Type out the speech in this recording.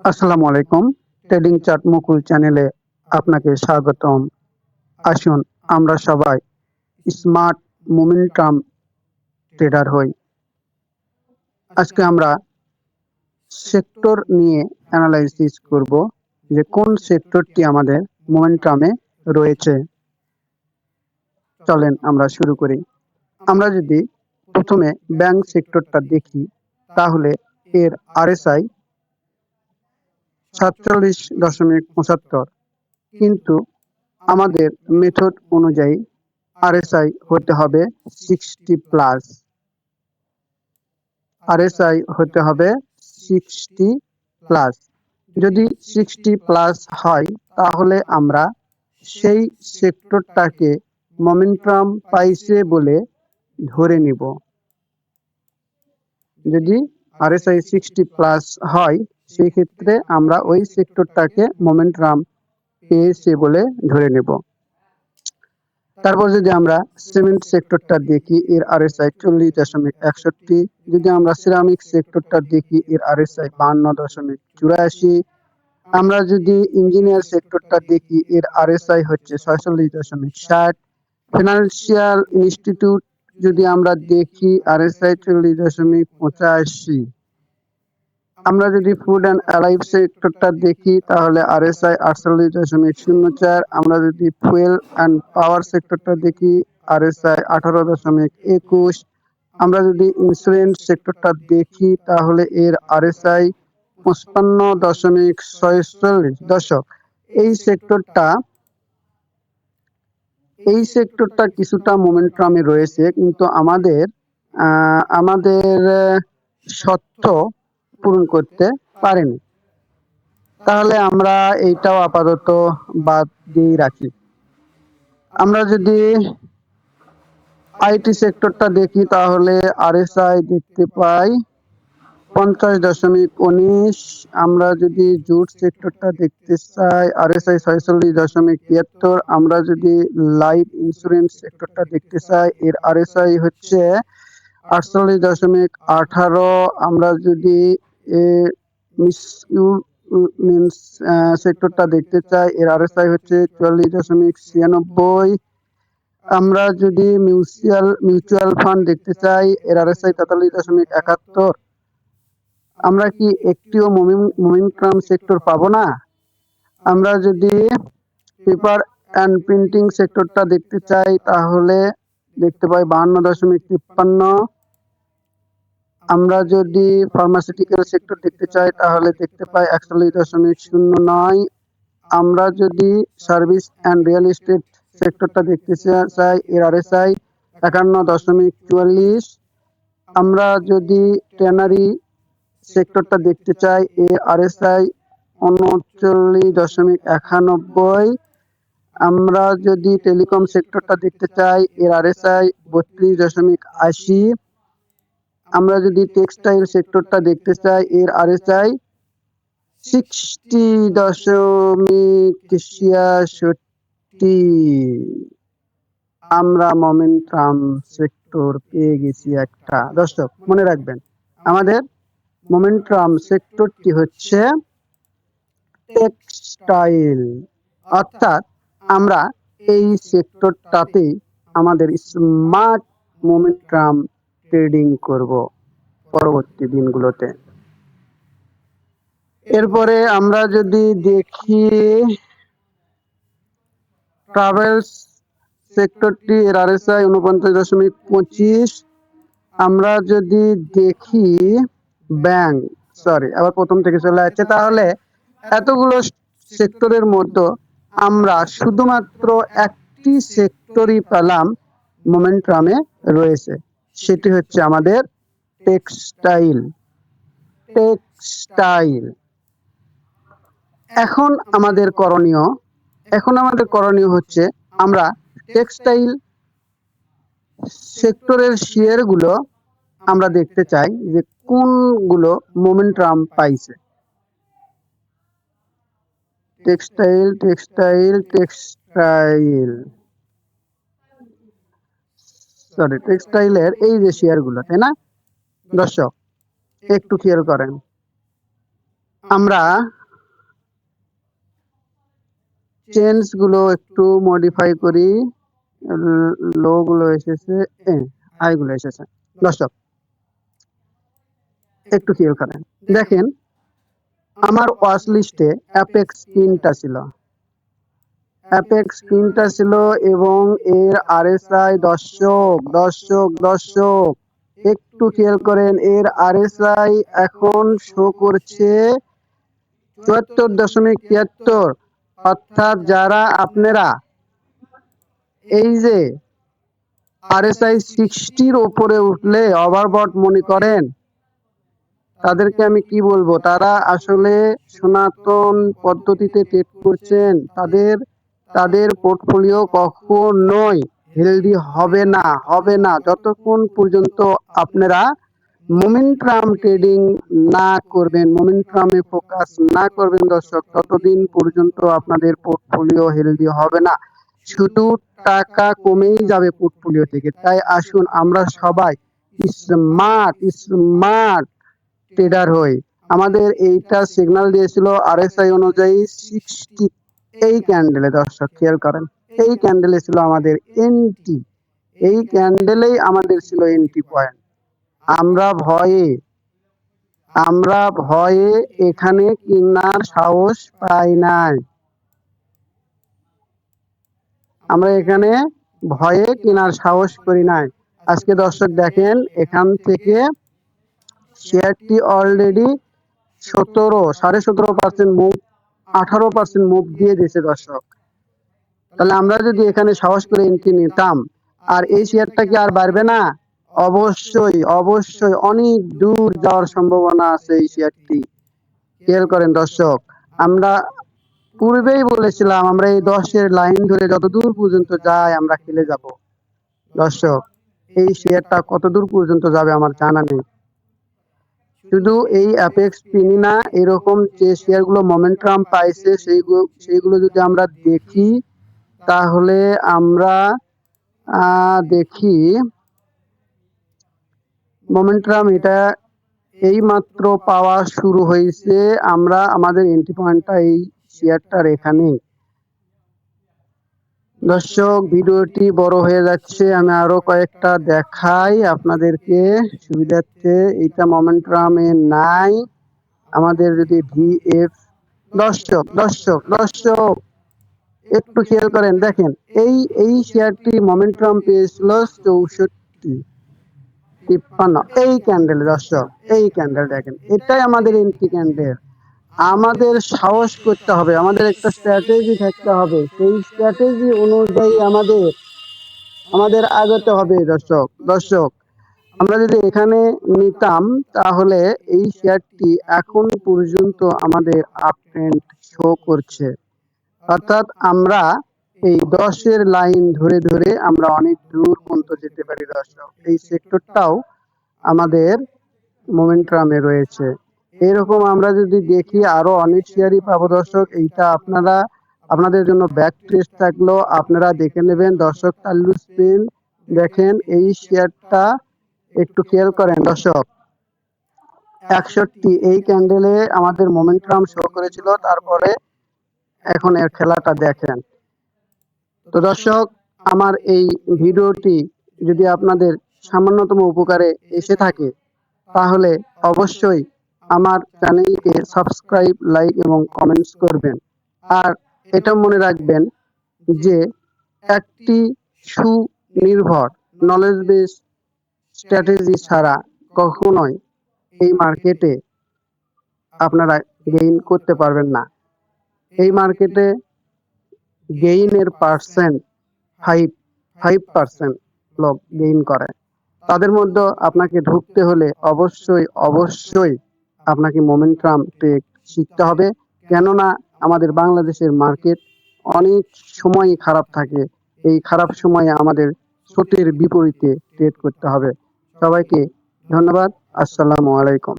আসসালামু আলাইকুম। Trading chart মুকুল চ্যানেলে আপনাকে স্বাগতম। আসুন আমরা সবাই স্মার্ট মোমেন্টাম ট্রেডার হই। আজকে আমরা সেক্টর নিয়ে অ্যানালাইসিস করব যে কোন সেক্টরটি আমাদের মোমেন্টামে রয়েছে। চলেন আমরা শুরু করি। আমরা যদি প্রথমে ব্যাংক সেক্টরটা দেখি তাহলে এর আরএসআই 47.75, কিন্তু আমাদের মেথড অনুযায়ী আরএসআই হতে হবে 60+। আরএসআই হতে হবে 60+। যদি 60+ হয় তাহলে আমরা সেই সেক্টরটাকে মোমেন্টাম পাইছে বলে ধরে নিব। যদি আরএসআই 60+ হয় সেই ক্ষেত্রে আমরা ওই সেক্টরটাকে মোমেন্টাম পেয়েছে বলে ধরে নেব। তারপর যদি আমরা সিমেন্ট সেক্টরটা দেখি এর আরএসআই 40.61। যদি আমরা সিরামিক সেক্টরটা দেখি এর আরএসআই 52.84। আমরা যদি ইঞ্জিনিয়ার সেক্টরটা দেখি এর আরএসআই হচ্ছে 46.60। ফিনান্সিয়াল ইনস্টিটিউট যদি আমরা দেখি আরএসআই 40.85। আমরা যদি ফুড অ্যান্ড অ্যালাইভ সেক্টরটা দেখি তাহলে আরএসআই 48.04। আমরা যদি ফুয়েল অ্যান্ড পাওয়ার সেক্টরটা দেখি আরএসআই 18.21। আমরা যদি ইন্স্যুরেন্স সেক্টরটা দেখি তাহলে এর আরএসআই 55.46। দর্শক, এই সেক্টরটা কিছুটা মোমেন্টামে রয়েছে, কিন্তু আমাদের শর্ত পূরণ করতে পারেনি। তাহলে আমরা এইটাও আপাতত বাদ দিয়ে রাখি। আমরা যদি আইটি সেক্টরটা দেখি তাহলে আরএসআই দেখতে পাই 50.19। আমরা যদি জুট সেক্টরটা দেখতে চাই আরএসআই 46.73। আমরা যদি লাইফ ইন্স্যুরেন্স সেক্টরটা দেখতে চাই এর আরএসআই হচ্ছে 48.18। আমরা যদি সেক্টরটা দেখতে চাই এর আরএসআই হচ্ছে 44.96। আমরা যদি মিউচুয়াল ফান্ড দেখতে চাই এর আরএসআই 43.71। আমরা কি একটিও মোমেন্টাম সেক্টর পাবো না? আমরা যদি পেপার অ্যান্ড প্রিন্টিং সেক্টরটা দেখতে চাই তাহলে দেখতে পাই 52.53। আমরা যদি ফার্মাসিউটিক্যাল সেক্টর দেখতে চাই তাহলে দেখতে পাই 41.09। আমরা যদি সার্ভিস অ্যান্ড রিয়েল এস্টেট সেক্টরটা দেখতে চাই এর আরএসআই 51.44। আমরা যদি ট্যানারি সেক্টরটা দেখতে চাই এর আরএসআই 39.91। আমরা যদি টেলিকম সেক্টরটা দেখতে চাই এর আরএসআই 32.80। আমরা যদি টেক্সটাইল সেক্টরটা দেখতে চাই এর আরএসআই 60.66। আমরা মোমেন্টাম সেক্টর পেয়ে গেছি একটা। দর্শক মনে রাখবেন, আমাদের মোমেন্টাম সেক্টরটি হচ্ছে টেক্সটাইল, অর্থাৎ আমরা এই সেক্টরটাতে আমাদের স্মার্ট মোমেন্টাম ট্রেডিং করব পরবর্তী দিনগুলোতে। এরপরে আমরা যদি দেখি ট্রাভেলস সেক্টরটি এর আরএসআই 49.25। আমরা যদি দেখি আবার প্রথম থেকে চলে যাচ্ছে, তাহলে এতগুলো সেক্টরের মধ্যে আমরা শুধুমাত্র একটি সেক্টরই পেলাম মোমেন্টামে রয়েছে, সেটি হচ্ছে আমাদের টেক্সটাইল। এখন আমাদের করণীয় হচ্ছে আমরা টেক্সটাইল সেক্টরের শেয়ারগুলো আমরা দেখতে চাই যে কোনগুলো মোমেন্টাম পাইছে। টেক্সটাইলের এই যে শেয়ারগুলো, তাই না দর্শক, একটু খেয়াল করেন। আমরা চেঞ্জ গুলো একটু মডিফাই করি, লো গুলো এসেছে, হাই গুলো এসেছে। দর্শক একটু খেয়াল করেন, দেখেন আমার ওয়াচ লিস্টে অ্যাপেক্স পিনটা ছিল, অ্যাপেক্স পিনটা ছিল এবং এর আরএসআই দর্শক একটু খেয়াল করেন, এর আরএসআই এখন শো করছে 74.73। অর্থাৎ যারা আপনারা এই যে আরএসআই 60-র উপরে উঠলে ওভারবট মনে করেন, তাদেরকে আমি কি বলবো, তারা আসলে সনাতন পদ্ধতিতে ট্রেড করছেন, তাদের পোর্টফোলিও কখনোই হেলদি হবে না যতক্ষণ পর্যন্ত আপনারা মোমেন্টাম ট্রেডিং না করবেন, মোমেন্টামে ফোকাস না করবেন দর্শক, ততদিন পর্যন্ত আপনাদের পোর্টফোলিও হেলদি হবে না, শুধু টাকা কমেই যাবে পোর্টফোলিও থেকে। তাই আসুন আমরা সবাই স্মার্ট ট্রেডার হই। আমাদের এইটা সিগন্যাল দিয়েছিল আরএসআই অনুযায়ী 60 এই ক্যান্ডেলে। দর্শক খেয়াল করেন, এই ক্যান্ডেলে ছিল আমাদের এন্ট্রি, এই ক্যান্ডেলেই আমাদের ছিল এন্ট্রি পয়েন্ট। আমরা ভয়ে এখানে কেনার সাহস পাই নাই, আমরা এখানে ভয়ে কেনার সাহস করি নাই। আজকে দর্শক দেখেন, এখান থেকে শেয়ারটি অলরেডি 17.5% মুভ, 18% মুভ দিয়ে দিয়েছে দর্শক। তাহলে আমরা যদি এখানে সাহস করে এন্ট্রি নিতাম, আর এই শেয়ারটা কি আর বাড়বে না? অবশ্যই অনেক দূর যাওয়ার সম্ভাবনা আছে এই শেয়ারটি। খেয়াল করেন দর্শক, আমরা পূর্বেই বলেছিলাম আমরা এই 10-এর লাইন ধরে যত দূর পর্যন্ত যায় আমরা খেলে যাব। দর্শক এই শেয়ারটা কত দূর পর্যন্ত যাবে আমার জানা নেই। শুধু এই অ্যাপেক্স পিনি না, এরকম যে শেয়ারগুলো মোমেন্টাম পাইছে সেইগুলো যদি আমরা দেখি, তাহলে আমরা দেখি মোমেন্টাম এটা এই মাত্র পাওয়া শুরু হয়েছে। আমরা আমাদের এন্ট্রি পয়েন্টটা এই শেয়ারটার এখানে। দর্শক ভিডিওটি বড় হয়ে যাচ্ছে, আমি আরো কয়েকটা দেখাই আপনাদেরকে সুবিধার্থে। এটা মোমেন্টামে নাই, আমাদের যদি ভিএফ। দর্শক একটু খেয়াল করেন, দেখেন এই শেয়ারটি মোমেন্টাম পেয়েছিল 64-53 এই ক্যান্ডেল। দর্শক এই ক্যান্ডেল দেখেন, এটাই আমাদের এন্ট্রি ক্যান্ডেল। আমাদের সাহস করতে হবে, আমাদের একটা স্ট্র্যাটেজি থাকতে হবে, সেই স্ট্র্যাটেজি অনুযায়ী আমাদের আগাতে হবে। দর্শক আমরা যদি এখানে নিতাম, তাহলে এই শেয়ারটি এখন পর্যন্ত আমাদের আপ ট্রেন্ড শো করছে। অর্থাৎ আমরা এই 10-এর লাইন ধরে আমরা অনেক দূর পর্যন্ত যেতে পারি। দর্শক এই সেক্টরটাও আমাদের মোমেন্টামে রয়েছে। এরকম আমরা যদি দেখি আরো অনেক শেয়ারই পাবো দর্শক। এইটা আপনাদের জন্য ব্যাক টেস্ট থাকলো, আপনারা দেখে নেবেন। দর্শক তাল্লু স্পিন দেখেন, এই শেয়ারটা একটু খেয়াল করেন দর্শক, 61 এই ক্যান্ডেলে আমাদের মোমেন্টাম শো করেছিল, তারপরে এখন এর খেলাটা দেখেন। তো দর্শক আমার এই ভিডিওটি যদি আপনাদের সামান্যতম উপকারে এসে থাকে, তাহলে অবশ্যই আমার চ্যানেলকে সাবস্ক্রাইব, লাইক এবং কমেন্টস করবেন। আর এটা মনে রাখবেন যে একটি সুনির্ভর নলেজ বেস স্ট্র্যাটেজি ছাড়া কখনোই এই মার্কেটে আপনারা গেইন করতে পারবেন না। এই মার্কেটে গেইনের পার্সেন্ট 5% লোক গেইন করে। তাদের মধ্যে আপনাকে ঢুকতে হলে অবশ্যই আপনাকে মোমেন্টাম ট্রেড শিখতে হবে। কেননা আমাদের বাংলাদেশের মার্কেট অনেক সময় খারাপ থাকে, এই খারাপ সময়ে আমাদের স্রোতের বিপরীতে ট্রেড করতে হবে। সবাইকে ধন্যবাদ। আসসালামু আলাইকুম।